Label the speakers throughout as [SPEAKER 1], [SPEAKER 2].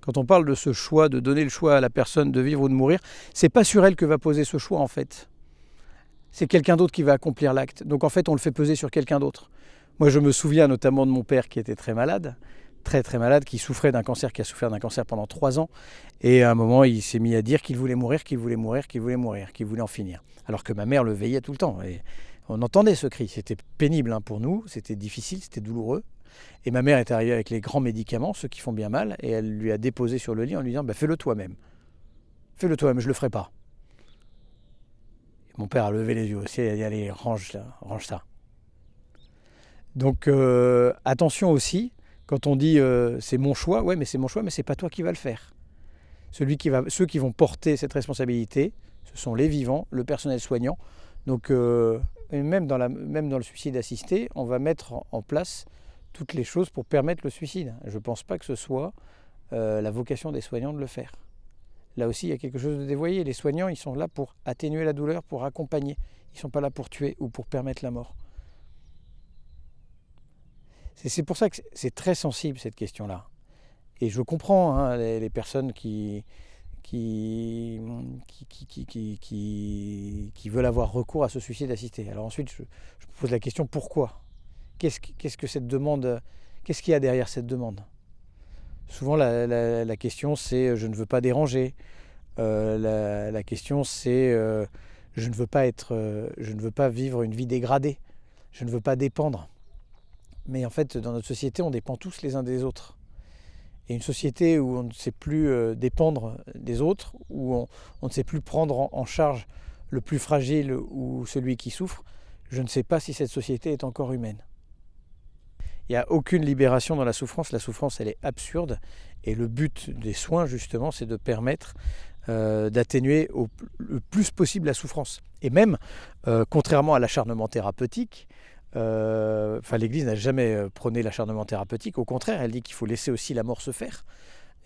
[SPEAKER 1] quand on parle de ce choix, de donner le choix à la personne de vivre ou de mourir, c'est pas sur elle que va poser ce choix en fait. C'est quelqu'un d'autre qui va accomplir l'acte. Donc en fait, on le fait peser sur quelqu'un d'autre. Moi, je me souviens notamment de mon père qui était très malade, très malade, qui souffrait d'un cancer, qui a souffert d'un cancer pendant 3 ans. Et à un moment, il s'est mis à dire qu'il voulait mourir, qu'il voulait en finir. Alors que ma mère le veillait tout le temps. Et on entendait ce cri. C'était pénible pour nous, c'était difficile, c'était douloureux. Et ma mère est arrivée avec les grands médicaments, ceux qui font bien mal, et elle lui a déposé sur le lit en lui disant fais-le toi-même. Fais-le toi-même, je ne le ferai pas. Et mon père a levé les yeux aussi et a dit allez, range ça. Donc attention aussi, quand on dit c'est mon choix, ouais, mais c'est mon choix, mais c'est pas toi qui vas le faire. Ceux qui vont porter cette responsabilité, ce sont les vivants, le personnel soignant. Donc même dans le suicide assisté, on va mettre en place toutes les choses pour permettre le suicide. Je ne pense pas que ce soit la vocation des soignants de le faire. Là aussi, il y a quelque chose de dévoyé. Les soignants, ils sont là pour atténuer la douleur, pour accompagner. Ils ne sont pas là pour tuer ou pour permettre la mort. C'est pour ça que c'est très sensible cette question-là. Et je comprends les personnes qui veulent avoir recours à ce suicide assisté. Alors ensuite, je me pose la question pourquoi ? Qu'est-ce que cette demande ? Qu'est-ce qu'il y a derrière cette demande ? Souvent, la question c'est je ne veux pas déranger. La question c'est je ne veux pas vivre une vie dégradée. Je ne veux pas dépendre. Mais en fait, dans notre société, on dépend tous les uns des autres. Et une société où on ne sait plus dépendre des autres, où on ne sait plus prendre en charge le plus fragile ou celui qui souffre, je ne sais pas si cette société est encore humaine. Il n'y a aucune libération dans la souffrance. La souffrance, elle est absurde. Et le but des soins, justement, c'est de permettre d'atténuer le plus possible la souffrance. Et même, contrairement à l'acharnement thérapeutique, l'Église n'a jamais prôné l'acharnement thérapeutique. Au contraire, elle dit qu'il faut laisser aussi la mort se faire.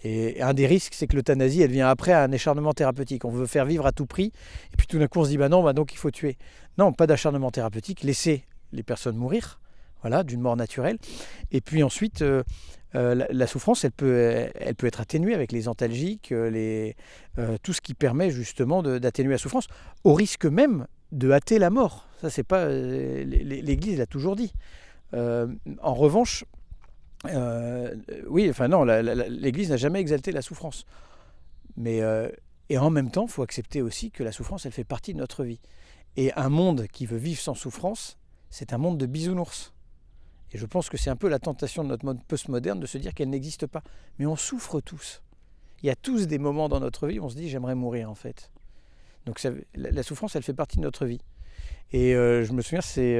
[SPEAKER 1] Et un des risques, c'est que l'euthanasie, elle vient après un acharnement thérapeutique. On veut faire vivre à tout prix, et puis tout d'un coup, on se dit donc il faut tuer. Non, pas d'acharnement thérapeutique. Laisser les personnes mourir, voilà, d'une mort naturelle. Et puis ensuite, la souffrance, elle peut être atténuée avec les antalgiques, tout ce qui permet justement d'atténuer la souffrance, au risque même de hâter la mort. Ça, c'est pas l'Église l'a toujours dit. En revanche, l'Église n'a jamais exalté la souffrance. Mais et en même temps, il faut accepter aussi que la souffrance, elle fait partie de notre vie. Et un monde qui veut vivre sans souffrance, c'est un monde de bisounours. Et je pense que c'est un peu la tentation de notre monde postmoderne de se dire qu'elle n'existe pas. Mais on souffre tous. Il y a tous des moments dans notre vie où on se dit j'aimerais mourir en fait. Donc la souffrance, elle fait partie de notre vie. Et je me souviens, c'est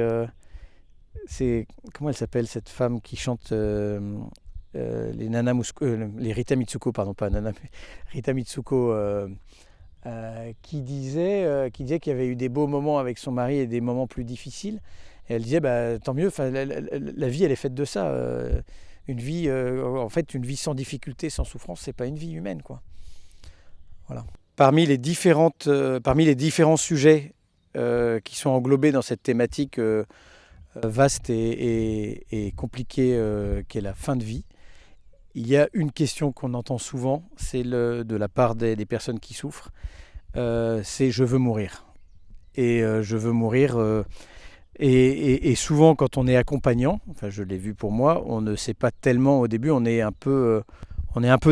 [SPEAKER 1] comment elle s'appelle cette femme qui chante les Nana Mouskouri, les Rita Mitsuko, pardon, pas Nana, mais Rita Mitsuko, qui disait qu'il y avait eu des beaux moments avec son mari et des moments plus difficiles. Et elle disait tant mieux, la vie elle est faite de ça. Une vie sans difficulté, sans souffrance, c'est pas une vie humaine, quoi. Voilà. Parmi les différents sujets qui sont englobés dans cette thématique vaste et compliquée qu'est la fin de vie, il y a une question qu'on entend souvent, c'est de la part des personnes qui souffrent, c'est je veux mourir. Et je veux mourir. Et souvent, quand on est accompagnant, enfin je l'ai vu pour moi, on ne sait pas tellement au début, on est un peu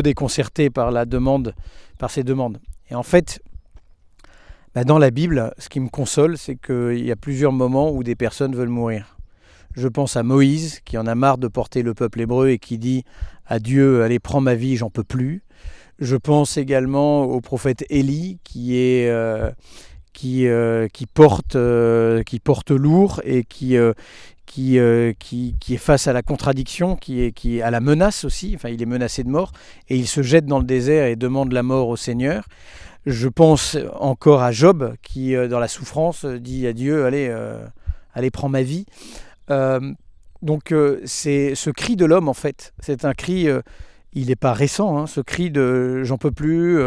[SPEAKER 1] déconcerté par ces demandes. Et en fait, dans la Bible, ce qui me console, c'est qu'il y a plusieurs moments où des personnes veulent mourir. Je pense à Moïse, qui en a marre de porter le peuple hébreu et qui dit à Dieu, allez, prends ma vie, j'en peux plus. Je pense également au prophète Élie, qui porte lourd et qui est face à la contradiction, qui est à la menace aussi. Enfin, il est menacé de mort et il se jette dans le désert et demande la mort au Seigneur. Je pense encore à Job qui, dans la souffrance, dit à Dieu, allez, prends ma vie. Donc c'est ce cri de l'homme en fait. C'est un cri, il n'est pas récent, ce cri de j'en peux plus.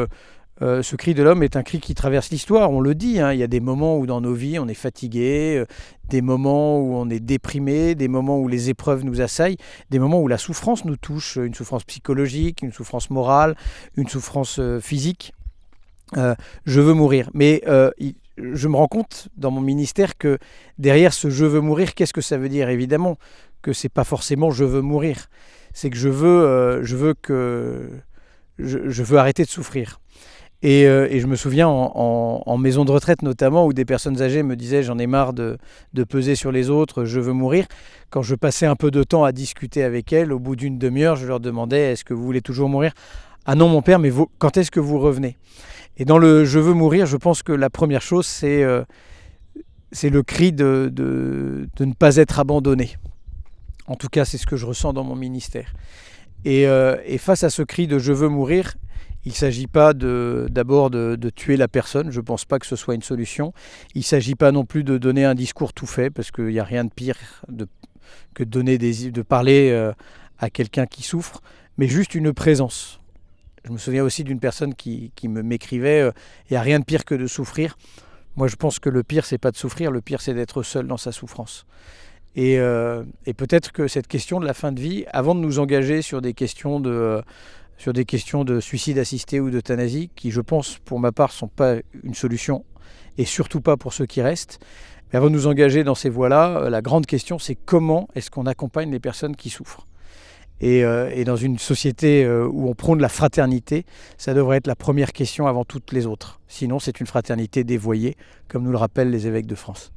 [SPEAKER 1] ce cri de l'homme est un cri qui traverse l'histoire, on le dit, hein. Il y a des moments où dans nos vies on est fatigué, des moments où on est déprimé, des moments où les épreuves nous assaillent, des moments où la souffrance nous touche, une souffrance psychologique, une souffrance morale, une souffrance physique. Je veux mourir. Mais je me rends compte dans mon ministère que derrière ce je veux mourir, qu'est-ce que ça veut dire? Évidemment que c'est pas forcément je veux mourir. C'est que je veux arrêter de souffrir. Et je me souviens en maison de retraite notamment, où des personnes âgées me disaient j'en ai marre de peser sur les autres, je veux mourir. Quand je passais un peu de temps à discuter avec elles, au bout d'une demi-heure, je leur demandais est-ce que vous voulez toujours mourir? Ah non mon père, mais quand est-ce que vous revenez? Et dans le je veux mourir, je pense que la première chose c'est le cri de ne pas être abandonné. En tout cas c'est ce que je ressens dans mon ministère. Et face à ce cri de je veux mourir, il ne s'agit pas d'abord de tuer la personne, je ne pense pas que ce soit une solution. Il ne s'agit pas non plus de donner un discours tout fait, parce qu'il n'y a rien de pire que de parler à quelqu'un qui souffre, mais juste une présence. Je me souviens aussi d'une personne qui m'écrivait il n'y a rien de pire que de souffrir. Moi je pense que le pire c'est pas de souffrir, le pire c'est d'être seul dans sa souffrance. Et peut-être que cette question de la fin de vie, avant de nous engager sur des questions de suicide assisté ou d'euthanasie, qui je pense pour ma part ne sont pas une solution, et surtout pas pour ceux qui restent, mais avant de nous engager dans ces voies-là, la grande question c'est comment est-ce qu'on accompagne les personnes qui souffrent. Et dans une société où on prône la fraternité, ça devrait être la première question avant toutes les autres. Sinon c'est une fraternité dévoyée, comme nous le rappellent les évêques de France.